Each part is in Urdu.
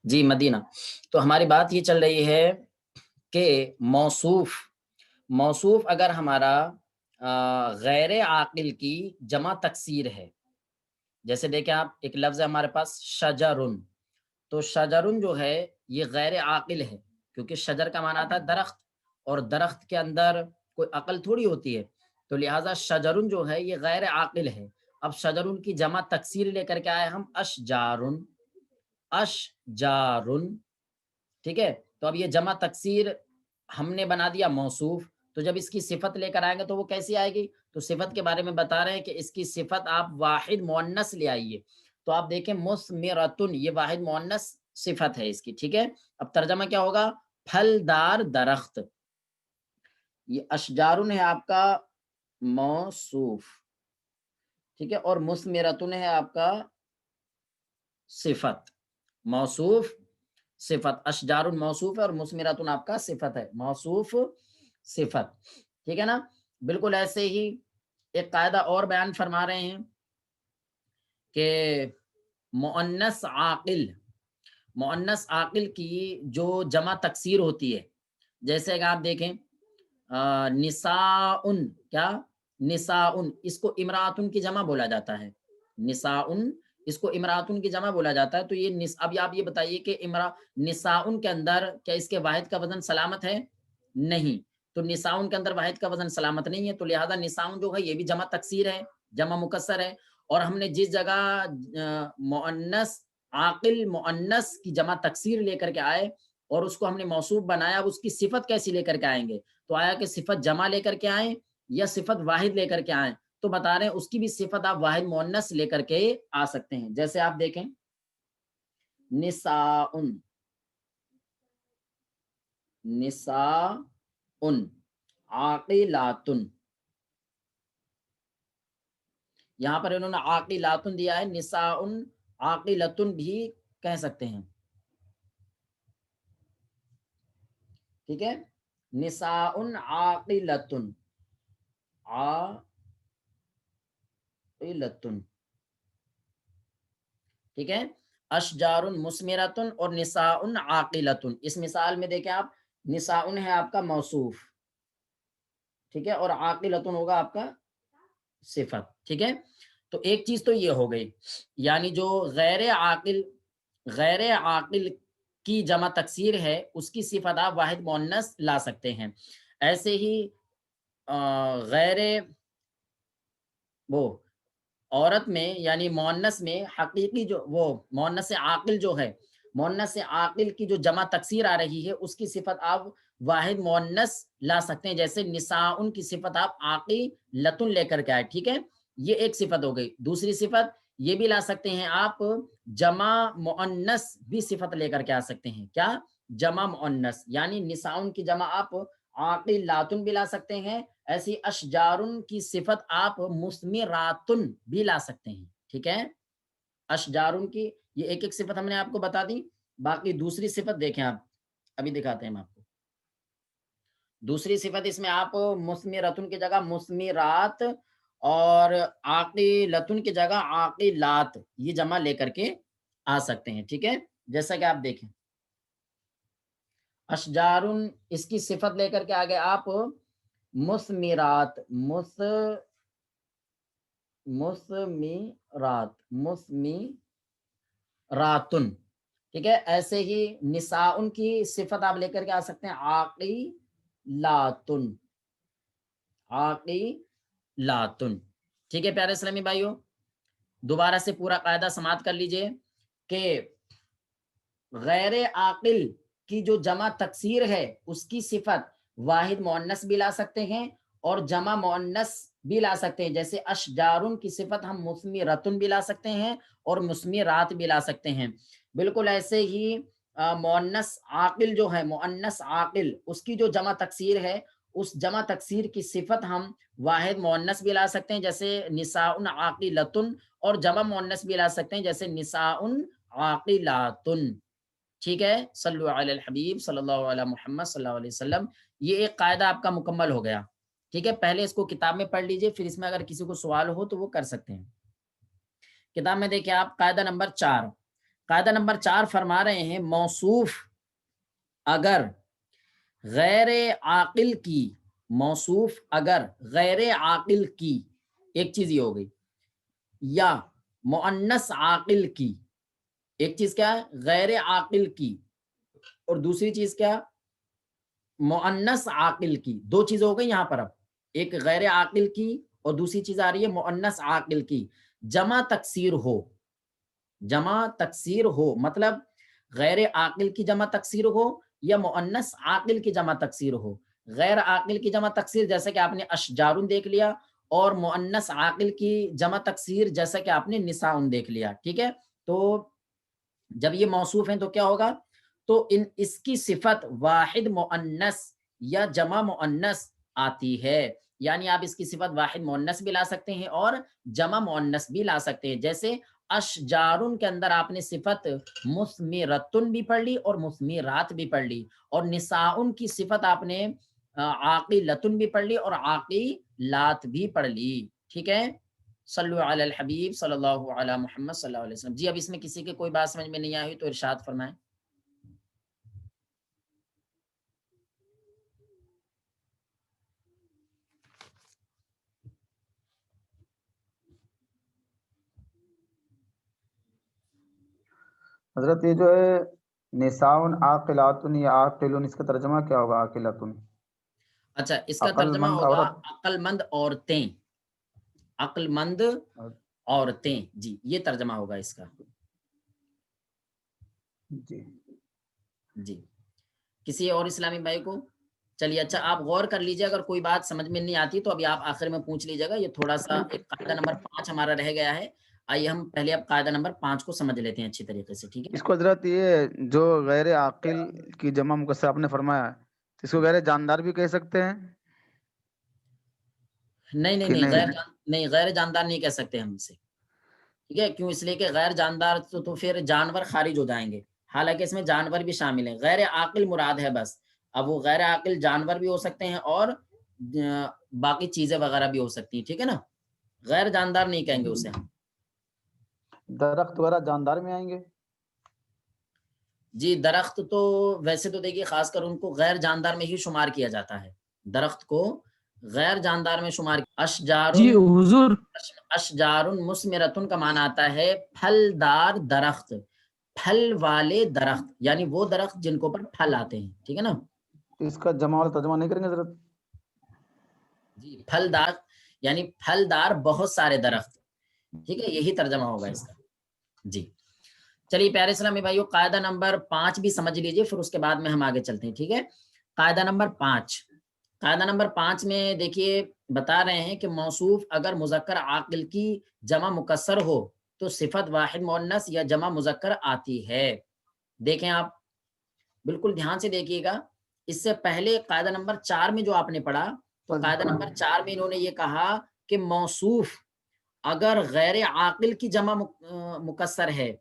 جی مدینہ. تو ہماری بات یہ چل رہی ہے کہ موصوف اگر ہمارا غیر عاقل کی جمع تکسیر ہے، جیسے دیکھیں آپ ایک لفظ ہے ہمارے پاس شجرن، تو شجرن جو ہے یہ غیر عاقل ہے، کیونکہ شجر کا معنی آتا ہے درخت، اور درخت کے اندر کوئی عقل تھوڑی ہوتی ہے، تو لہٰذا شجرن جو ہے یہ غیر عاقل ہے. اب شجرن کی جمع تکسیر لے کر کے آئے ہم اشجارن، اشجارن، ٹھیک ہے. تو اب یہ جمع تکسیر ہم نے بنا دیا موصوف، تو جب اس کی صفت لے کر آئیں گے تو وہ کیسی آئے گی؟ تو صفت کے بارے میں بتا رہے ہیں کہ اس کی صفت آپ واحد مؤنث لے آئیے. تو آپ دیکھیں مثمرتن، یہ واحد مؤنث صفت ہے اس کی، ٹھیک ہے. اب ترجمہ کیا ہوگا؟ پھلدار درخت. یہ اشجارن ہے آپ کا موصوف، ٹھیک ہے، اور مثمرتن ہے آپ کا صفت. موصوف صفت، اشجار موصوف ہے اور مثمرتن آپ کا صفت ہے، موصوف صفت، ٹھیک ہے نا. بالکل ایسے ہی ایک قاعدہ اور بیان فرما رہے ہیں کہ مؤنث عاقل کی جو جمع تکسیر ہوتی ہے، جیسے کہ آپ دیکھیں نساؤن، کیا نساؤن، اس کو امراتن کی جمع بولا جاتا ہے. نساؤن اس کو امراتن کی جمع بولا جاتا ہے. تو یہ اب آپ یہ بتائیے کہ نساؤن کے اندر کیا اس کے واحد کا وزن سلامت ہے؟ نہیں. تو نساؤن کے اندر واحد کا وزن سلامت نہیں ہے، تو لہذا نساؤن جو ہے یہ بھی جمع تکسیر ہے، جمع مکسر ہے. اور ہم نے جس جگہ مؤنث عاقل مؤنث کی جمع تکسیر لے کر کے آئے اور اس کو ہم نے موصوف بنایا، اب اس کی صفت کیسی لے کر کے آئیں گے؟ تو آیا کہ صفت جمع لے کر کے آئیں یا صفت واحد لے کر کے آئیں؟ تو بتا رہے ہیں اس کی بھی صفت آپ واحد مؤنث لے کر کے آ سکتے ہیں. جیسے آپ دیکھیں نساؤن، نساؤن عاقلاتن، یہاں پر انہوں نے عاقلاتن دیا ہے، نساؤن عاقلتن بھی کہہ سکتے ہیں، ٹھیک ہے. نساؤن عاقلتن، عاقلتن، ٹھیک ہے. اشجار مثمرتن اور نساء عاقلتن. اس مثال میں دیکھیں آپ، نساء ہے آپ کا موصوف، ٹھیک ہے، اور عاقلتن ہوگا آپ کا صفت، ٹھیک ہے. تو ایک چیز تو یہ ہو گئی، یعنی جو غیر عاقل کی جمع تکسیر ہے اس کی صفت آپ واحد مؤنث لا سکتے ہیں. ایسے ہی غیر وہ عورت میں یعنی مؤنث میں حقیقی جو وہ مؤنث عاقل جو ہے، مؤنث عاقل کی جو جمع تکسیر آ رہی ہے اس کی صفت آپ واحد مؤنث لا سکتے ہیں. جیسے نساء کی صفت آپ عاقلتن لے کر کے آئے، ٹھیک ہے، یہ ایک صفت ہو گئی. دوسری صفت یہ بھی لا سکتے ہیں آپ، جمع مؤنث بھی صفت لے کر کے آ سکتے ہیں. کیا؟ جمع مؤنث، یعنی نساء کی جمع آپ عاقلاتن بھی لا سکتے ہیں. ایسی اشجارن کی صفت آپ مثمراتن بھی لا سکتے ہیں، ٹھیک ہے. اشجارن کی یہ ایک ایک صفت ہم نے آپ کو بتا دی. باقی دوسری صفت دیکھیں آپ، ابھی دکھاتے ہیں ہم آپ کو. دوسری صفت اس میں آپ مثمراتن کی جگہ مثمرات اور عاقلتن کی جگہ عاقلات یہ جمع لے کر کے آ سکتے ہیں، ٹھیک ہے. جیسا کہ آپ دیکھیں اشجارن اس کی صفت لے کر کے آگے آپ مثمرات، مثمراتن، ٹھیک ہے. ایسے ہی نساء کی صفت آپ لے کر کے آ سکتے ہیں عاقلاتن، عاقلاتن، ٹھیک ہے. پیارے اسلامی بھائیوں، دوبارہ سے پورا قاعدہ سماعت کر لیجئے کہ غیر عاقل کی جو جمع تکسیر ہے اس کی صفت واحد مؤنث بھی لا سکتے ہیں اور جمع مؤنث بھی لا سکتے ہیں. جیسے اشجارن کی صفت ہم مثمرتن بھی لا سکتے ہیں اور مثمرات بھی لا سکتے ہیں. بالکل ایسے ہی مؤنث عاقل جو ہے، مؤنث عاقل، اس کی جو جمع تکسیر ہے اس جمع تکسیر کی صفت ہم واحد مؤنث بھی لا سکتے ہیں، جیسے نساء عاقلتن، اور جمع مؤنث بھی لا سکتے ہیں جیسے نساء عاقلاتن، ٹھیک ہے. صلو علی الحبیب صلی اللہ علیہ محمد صلی اللہ علیہ وسلم. یہ ایک قاعدہ آپ کا مکمل ہو گیا، ٹھیک ہے. پہلے اس کو کتاب میں پڑھ لیجئے، پھر اس میں اگر کسی کو سوال ہو تو وہ کر سکتے ہیں. کتاب میں دیکھیں آپ قاعدہ نمبر 4، قاعدہ نمبر 4 فرما رہے ہیں موصوف اگر غیر عاقل کی، موصوف اگر غیر عاقل کی، ایک چیز یہ ہو گئی، یا مؤنث عاقل کی، ایک چیز کیا ہے غیر عاقل کی، اور دوسری چیز کیا مؤنث عاقل کی، دو چیزیں ہو گئی یہاں پر، اب ایک غیر عاقل کی اور دوسری چیز آ رہی ہے مؤنث عاقل کی، جمع تکسیر ہو، جمع تکسیر ہو، مطلب غیر عاقل کی جمع تکسیر ہو یا مؤنث عاقل کی جمع تکسیر ہو۔ غیر عاقل کی جمع تکسیر جیسے کہ آپ نے اشجارن دیکھ لیا، اور مؤنث عاقل کی جمع تکسیر جیسا کہ آپ نے نساءن دیکھ لیا، ٹھیک ہے۔ تو جب یہ موصوف ہیں تو کیا ہوگا، تو اس کی صفت واحد مؤنث یا جمع مؤنث آتی ہے، یعنی آپ اس کی صفت واحد مؤنث بھی لا سکتے ہیں اور جمع مؤنث بھی لا سکتے ہیں۔ جیسے اشجارن کے اندر آپ نے صفت مثمرتن بھی پڑھ لی اور مثمرات بھی پڑھ لی، اور نساءن کی صفت آپ نے عاقلتن بھی پڑھ لی اور عاقلات بھی پڑھ لی، ٹھیک ہے۔ صلو علی الحبیب صلی اللہ علی محمد صلی اللہ علیہ وسلم۔ جی اب اس میں کسی کے کوئی بات سمجھ میں نہیں آئی تو ارشاد فرمائیں۔ حضرت یہ جو ہے نساؤن عاقلاتن یا عاقلون، اس کا ترجمہ کیا ہوگا عاقلاتن؟ اچھا اس کا عقل ترجمہ مند ہوگا عورت، عقل مند عورتیں، عقل مند عورتیں، جی یہ ترجمہ ہوگا اس کا۔ جی جی کسی اور اسلامی بھائی کو؟ چلیے اچھا آپ غور کر لیجیے، اگر کوئی بات سمجھ میں نہیں آتی تو ابھی آپ آخر میں پوچھ لیجیے گا، یہ تھوڑا سا ایک قاعدہ نمبر 5 ہمارا رہ گیا ہے، آئیے ہم پہلے اب قاعدہ نمبر 5 کو سمجھ لیتے ہیں اچھی طریقے سے، ٹھیک ہے۔ اس کو حضرت یہ جو غیر عاقل کی جمع مکسر آپ نے فرمایا، اس کو غیر جاندار بھی کہہ سکتے ہیں نہیں نہیں کہ نہیں، نہیں؟ نہیں غیر جاندار نہیں کہہ سکتے ہم اسے، ٹھیک ہے، کیوں؟ اس لیے کہ غیر جاندار تو پھر جانور خارج ہو جائیں گے، حالانکہ اس میں جانور بھی شامل ہیں، غیر عاقل مراد ہے بس۔ اب وہ غیر عاقل جانور بھی ہو سکتے ہیں اور باقی چیزیں وغیرہ بھی ہو سکتی ہیں، ٹھیک ہے نا، غیر جاندار نہیں کہیں گے اسے ہم۔ درخت وغیرہ جاندار میں آئیں گے؟ جی درخت تو ویسے تو دیکھیے خاص کر ان کو غیر جاندار میں ہی شمار کیا جاتا ہے، درخت کو غیر جاندار میں شمار جی حضور، اشجارن مثمرتن کا معنی آتا ہے پھلدار درخت، پھل والے درخت، یعنی وہ درخت جن کو پر پھل آتے ہیں، ٹھیک ہے نا۔ اس کا جمع والا ترجمہ نہیں کریں گے حضرت؟ جی پھلدار یعنی پھلدار بہت سارے درخت، ٹھیک ہے، یہی ترجمہ ہوگا اس کا۔ جی چلیے پیارے اسلامی بھائیو، قاعدہ نمبر 5 بھی سمجھ لیجئے، پھر اس کے بعد میں ہم آگے چلتے ہیں، ٹھیک ہے۔ قاعدہ نمبر 5، قاعدہ نمبر 5 میں دیکھیے بتا رہے ہیں کہ موصوف اگر مذکر عاقل کی جمع مکسر ہو تو صفت واحد مؤنث یا جمع مذکر آتی ہے۔ دیکھیں آپ بالکل دھیان سے دیکھیے گا، اس سے پہلے قاعدہ نمبر 4 میں جو آپ نے پڑھا، تو قاعدہ نمبر 4 میں انہوں نے یہ کہا کہ موصوف اگر غیر عاقل کی جمع مکسر ہے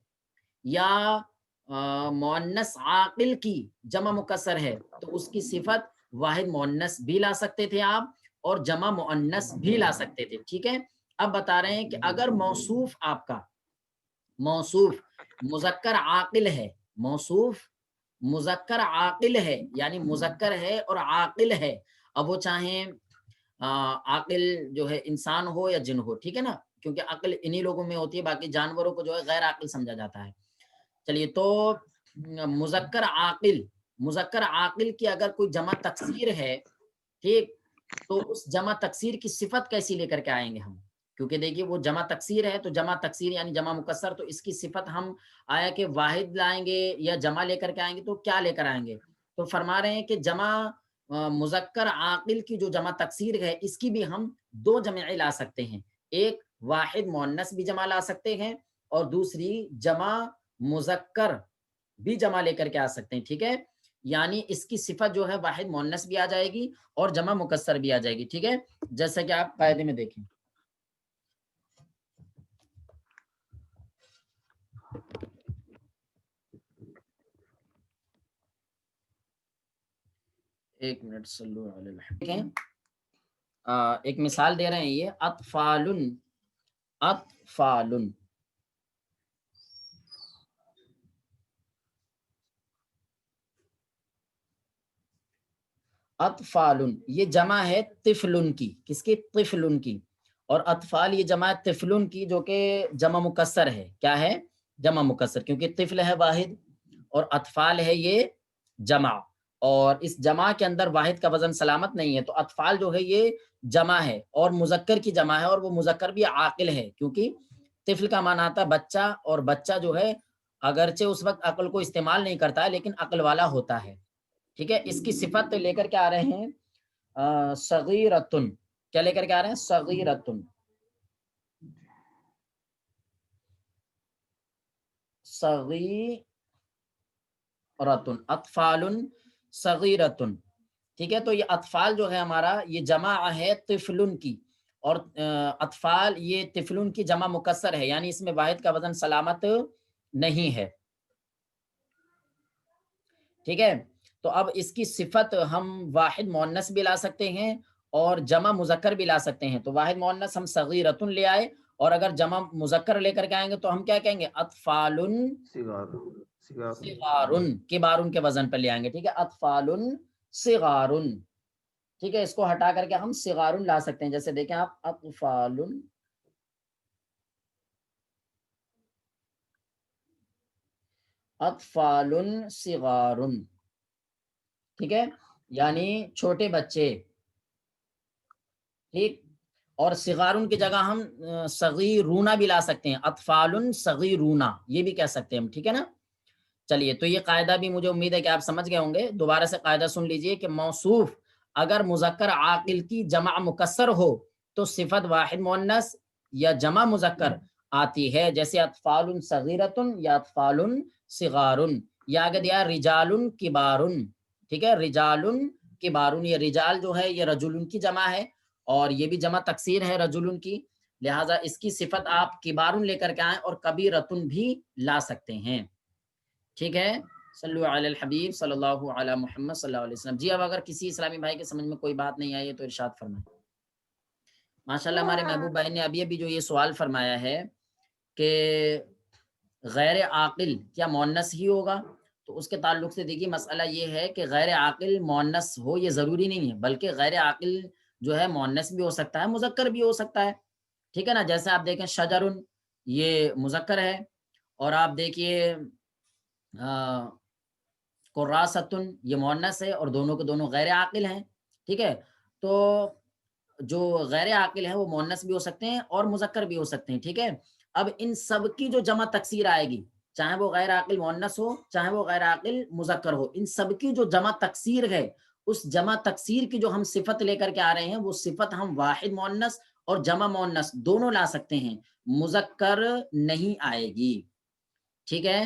یا مؤنث عاقل کی جمع مکسر ہے تو اس کی صفت واحد مؤنث بھی لا سکتے تھے آپ اور جمع مؤنث بھی لا سکتے تھے، ٹھیک ہے۔ اب بتا رہے ہیں کہ اگر موصوف آپ کا موصوف مذکر عاقل ہے، موصوف مذکر عاقل ہے یعنی مذکر ہے اور عاقل ہے، اب وہ چاہیں عاقل جو ہے انسان ہو یا جن ہو، ٹھیک ہے نا، کیونکہ عقل انہی لوگوں میں ہوتی ہے، باقی جانوروں کو جو ہے غیر عاقل سمجھا جاتا ہے۔ چلیے تو مذکر عاقل کی اگر کوئی جمع تکسیر ہے، ٹھیک، تو اس جمع تکسیر کی صفت کیسی لے کر کے آئیں گے ہم، کیونکہ دیکھیے وہ جمع تکسیر ہے، تو جمع تکسیر یعنی جمع مکسر، تو اس کی صفت ہم آیا کہ واحد لائیں گے یا جمع لے کر کے آئیں گے، تو کیا لے کر آئیں گے؟ تو فرما رہے ہیں کہ جمع مذکر عاقل کی جو جمع تکسیر ہے اس کی بھی ہم دو جمعیں لا سکتے ہیں، ایک واحد مؤنث بھی جمع لا سکتے ہیں اور دوسری جمع مذکر بھی جمع لے کر کے آ سکتے ہیں، ٹھیک ہے، یعنی اس کی صفت جو ہے واحد مؤنث بھی آ جائے گی اور جمع مکسر بھی آ جائے گی، ٹھیک ہے، جیسا کہ آپ قاعدے میں دیکھیں۔ ایک منٹ صلو علی الحبیب، ایک مثال دے رہے ہیں، یہ اطفال، اطفال، اطفالن یہ جمع ہے طفلن کی، کس کی؟ طفلن کی. اور اطفال یہ جمع ہے طفلن کی، جو کہ جمع مکسر ہے. کیا ہے؟ جمع مکسر، کیونکہ طفل ہے واحد اور اطفال ہے یہ جمع، اور اس جمع کے اندر واحد کا وزن سلامت نہیں ہے. تو اطفال جو ہے یہ جمع ہے اور مذکر کی جمع ہے، اور وہ مذکر بھی عاقل ہے، کیونکہ طفل کا معنی آتا ہے بچہ، اور بچہ جو ہے اگرچہ اس وقت عقل کو استعمال نہیں کرتا ہے لیکن عقل والا ہوتا ہے. ٹھیک ہے. اس کی صفت لے کر کے آ رہے ہیں صغیرتن. کیا لے کر کے آ رہے ہیں؟ صغیرتن. صغیرتن، اطفال صغیرتن. ٹھیک ہے. تو یہ اطفال جو ہے ہمارا یہ جمع ہے طفلن کی، اور اطفال یہ طفلن کی جمع مکسر ہے، یعنی اس میں واحد کا وزن سلامت نہیں ہے. ٹھیک ہے. تو اب اس کی صفت ہم واحد مؤنث بھی لا سکتے ہیں اور جمع مذکر بھی لا سکتے ہیں. تو واحد مؤنث ہم صغیرتن لے آئے، اور اگر جمع مذکر لے کر کے آئیں گے تو ہم کیا کہیں گے؟ اطفال صغارن، کبارن کے وزن پر لے آئیں گے. ٹھیک ہے. اطفال صغارن. ٹھیک ہے. اس کو ہٹا کر کے ہم صغارن لا سکتے ہیں. جیسے دیکھیں آپ، اطفال اطفال صغارن. ٹھیک ہے. یعنی چھوٹے بچے. ٹھیک. اور صغارن کی جگہ ہم صغیرون بھی لا سکتے ہیں. اطفال صغیرون یہ بھی کہہ سکتے ہیں ہم. ٹھیک ہے نا. چلیے، تو یہ قاعدہ بھی مجھے امید ہے کہ آپ سمجھ گئے ہوں گے. دوبارہ سے قاعدہ سن لیجئے کہ موصوف اگر مذکر عاقل کی جمع مکسر ہو تو صفت واحد مؤنث یا جمع مذکر آتی ہے. جیسے اطفال صغیرتن یا اطفال صغارن، یا آگے دیا رجال کبارن. ٹھیک ہے. رجال کبارن، یہ رجال جو ہے یہ رجل کی جمع ہے، اور یہ بھی جمع تکسیر ہے رجل کی، لہٰذا اس کی صفت آپ کبارن لے کر کے آئیں، اور کبیرتن بھی لا سکتے ہیں. ٹھیک ہے. صلو علی الحبیب صلی اللہ علی محمد صلی اللہ علیہ وسلم. جی اب اگر کسی اسلامی بھائی کے سمجھ میں کوئی بات نہیں آئی ہے تو ارشاد فرمائیں. ماشاءاللہ ہمارے محبوب بھائی نے ابھی جو یہ سوال فرمایا ہے کہ غیر عاقل کیا مؤنث ہی ہوگا، تو اس کے تعلق سے دیکھیے مسئلہ یہ ہے کہ غیر عاقل مؤنث ہو یہ ضروری نہیں ہے، بلکہ غیر عاقل جو ہے مؤنث بھی ہو سکتا ہے، مذکر بھی ہو سکتا ہے. ٹھیک ہے نا. جیسے آپ دیکھیں شجرن یہ مذکر ہے، اور آپ دیکھیے قراستن یہ مؤنث ہے، اور دونوں کے دونوں غیر عاقل ہیں. ٹھیک ہے. تو جو غیر عاقل ہیں وہ مؤنث بھی ہو سکتے ہیں اور مذکر بھی ہو سکتے ہیں. ٹھیک ہے. اب ان سب کی جو جمع تکسیر آئے گی، چاہے وہ غیر عاقل مؤنث ہو چاہے وہ غیر عاقل مذکر ہو، ان سب کی جو جمع تکسیر ہے، اس جمع تکسیر کی جو ہم صفت لے کر کے آ رہے ہیں وہ صفت ہم واحد مؤنث اور جمع مؤنث دونوں لا سکتے ہیں، مذکر نہیں آئے گی. ٹھیک ہے.